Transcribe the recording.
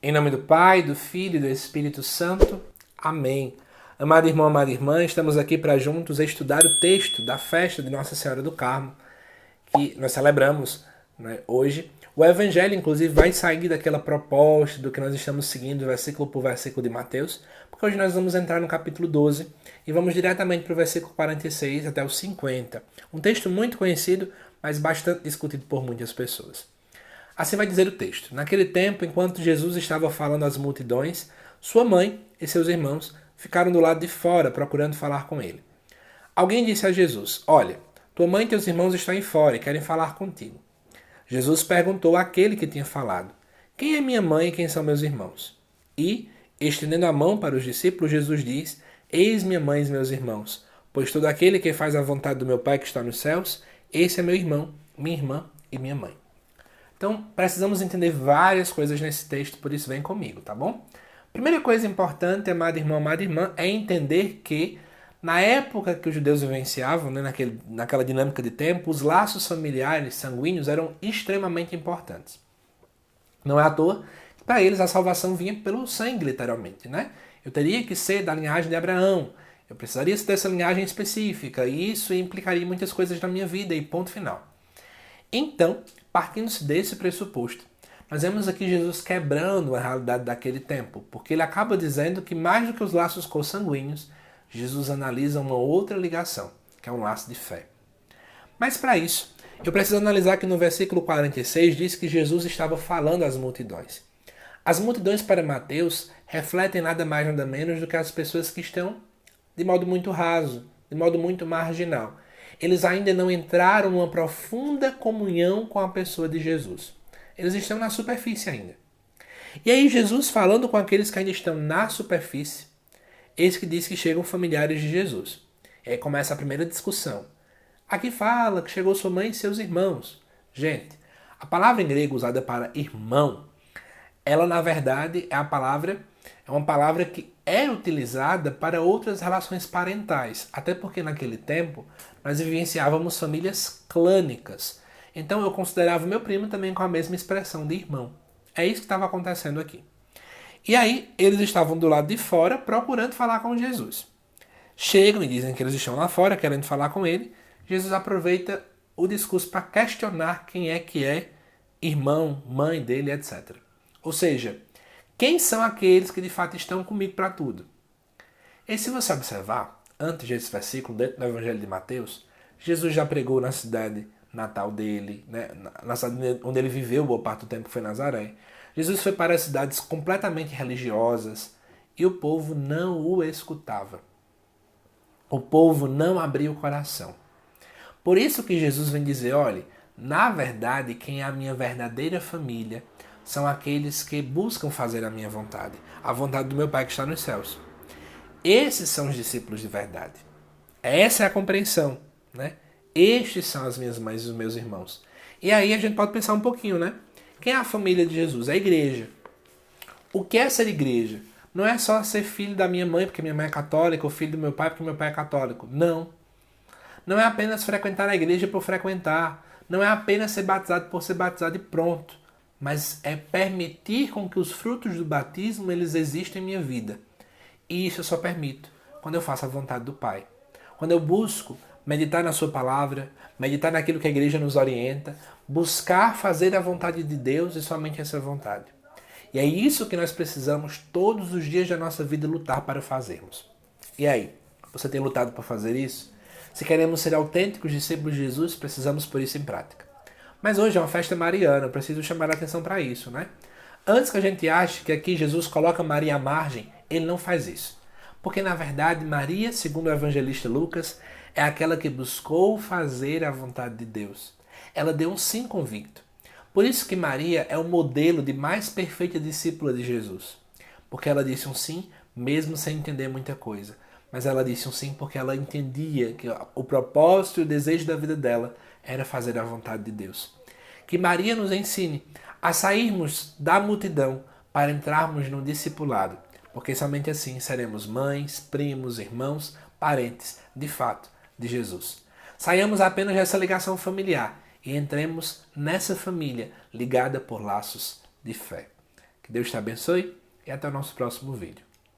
Em nome do Pai, do Filho e do Espírito Santo. Amém. Amado irmão, amada irmã, estamos aqui para juntos estudar o texto da festa de Nossa Senhora do Carmo, que nós celebramos, né, hoje. O Evangelho, inclusive, vai sair daquela proposta do que nós estamos seguindo, versículo por versículo de Mateus, porque hoje nós vamos entrar no capítulo 12 e vamos diretamente para o versículo 46 até o 50. Um texto muito conhecido, mas bastante discutido por muitas pessoas. Assim vai dizer o texto. Naquele tempo, enquanto Jesus estava falando às multidões, sua mãe e seus irmãos ficaram do lado de fora procurando falar com ele. Alguém disse a Jesus: Olha, tua mãe e teus irmãos estão aí fora e querem falar contigo. Jesus perguntou àquele que tinha falado: Quem é minha mãe e quem são meus irmãos? E, estendendo a mão para os discípulos, Jesus diz: Eis minha mãe e meus irmãos, pois todo aquele que faz a vontade do meu Pai que está nos céus, esse é meu irmão, minha irmã e minha mãe. Então, precisamos entender várias coisas nesse texto, por isso vem comigo, tá bom? Primeira coisa importante, amado irmão, amada irmã, é entender que na época que os judeus vivenciavam, né, naquela dinâmica de tempo, os laços familiares sanguíneos eram extremamente importantes. Não é à toa que para eles a salvação vinha pelo sangue, literalmente, né? Eu teria que ser da linhagem de Abraão, eu precisaria ser dessa linhagem específica, e isso implicaria muitas coisas na minha vida, e ponto final. Então, partindo-se desse pressuposto, nós vemos aqui Jesus quebrando a realidade daquele tempo, porque ele acaba dizendo que mais do que os laços consanguíneos, Jesus analisa uma outra ligação, que é um laço de fé. Mas para isso, eu preciso analisar que no versículo 46 diz que Jesus estava falando às multidões. As multidões para Mateus refletem nada mais nada menos do que as pessoas que estão de modo muito raso, de modo muito marginal. Eles ainda não entraram numa profunda comunhão com a pessoa de Jesus. Eles estão na superfície ainda. E aí Jesus, falando com aqueles que ainda estão na superfície, eis que diz que chegam familiares de Jesus. E aí começa a primeira discussão. Aqui fala que chegou sua mãe e seus irmãos. Gente, a palavra em grego usada para irmão, ela na verdade é uma palavra que é utilizada para outras relações parentais, até porque naquele tempo nós vivenciávamos famílias clânicas. Então eu considerava o meu primo também com a mesma expressão de irmão. É isso que estava acontecendo aqui. E aí eles estavam do lado de fora procurando falar com Jesus. Chegam e dizem que eles estão lá fora querendo falar com ele. Jesus aproveita o discurso para questionar quem é que é irmão, mãe dele, etc. Ou seja, quem são aqueles que de fato estão comigo para tudo? E se você observar, antes desse versículo, dentro do Evangelho de Mateus, Jesus já pregou na cidade natal dele, né, na cidade onde ele viveu boa parte do tempo, que foi Nazaré. Jesus foi para as cidades completamente religiosas e o povo não o escutava. O povo não abria o coração. Por isso que Jesus vem dizer, olha, na verdade, quem é a minha verdadeira família são aqueles que buscam fazer a vontade do meu Pai que está nos céus. Esses são os discípulos de verdade. Essa é a compreensão, né? Estes são as minhas mães e os meus irmãos. E aí a gente pode pensar um pouquinho, né? Quem é a família de Jesus? É a igreja. O que é ser igreja? Não é só ser filho da minha mãe porque minha mãe é católica, ou filho do meu pai porque meu pai é católico. Não. Não é apenas frequentar a igreja por frequentar. Não é apenas ser batizado por ser batizado e pronto. Mas é permitir com que os frutos do batismo eles existam em minha vida. E isso eu só permito quando eu faço a vontade do Pai. Quando eu busco meditar na sua palavra, meditar naquilo que a igreja nos orienta, buscar fazer a vontade de Deus e somente essa vontade. E é isso que nós precisamos todos os dias da nossa vida lutar para fazermos. E aí, você tem lutado para fazer isso? Se queremos ser autênticos discípulos de Jesus, precisamos pôr isso em prática. Mas hoje é uma festa mariana, eu preciso chamar a atenção para isso, né? Antes que a gente ache que aqui Jesus coloca Maria à margem, ele não faz isso. Porque na verdade Maria, segundo o evangelista Lucas, é aquela que buscou fazer a vontade de Deus. Ela deu um sim convicto. Por isso que Maria é o modelo de mais perfeita discípula de Jesus. Porque ela disse um sim, mesmo sem entender muita coisa. Mas ela disse um sim porque ela entendia que o propósito e o desejo da vida dela era fazer a vontade de Deus. Que Maria nos ensine a sairmos da multidão para entrarmos no discipulado, porque somente assim seremos mães, primos, irmãos, parentes, de fato, de Jesus. Saiamos apenas dessa ligação familiar e entremos nessa família ligada por laços de fé. Que Deus te abençoe e até o nosso próximo vídeo.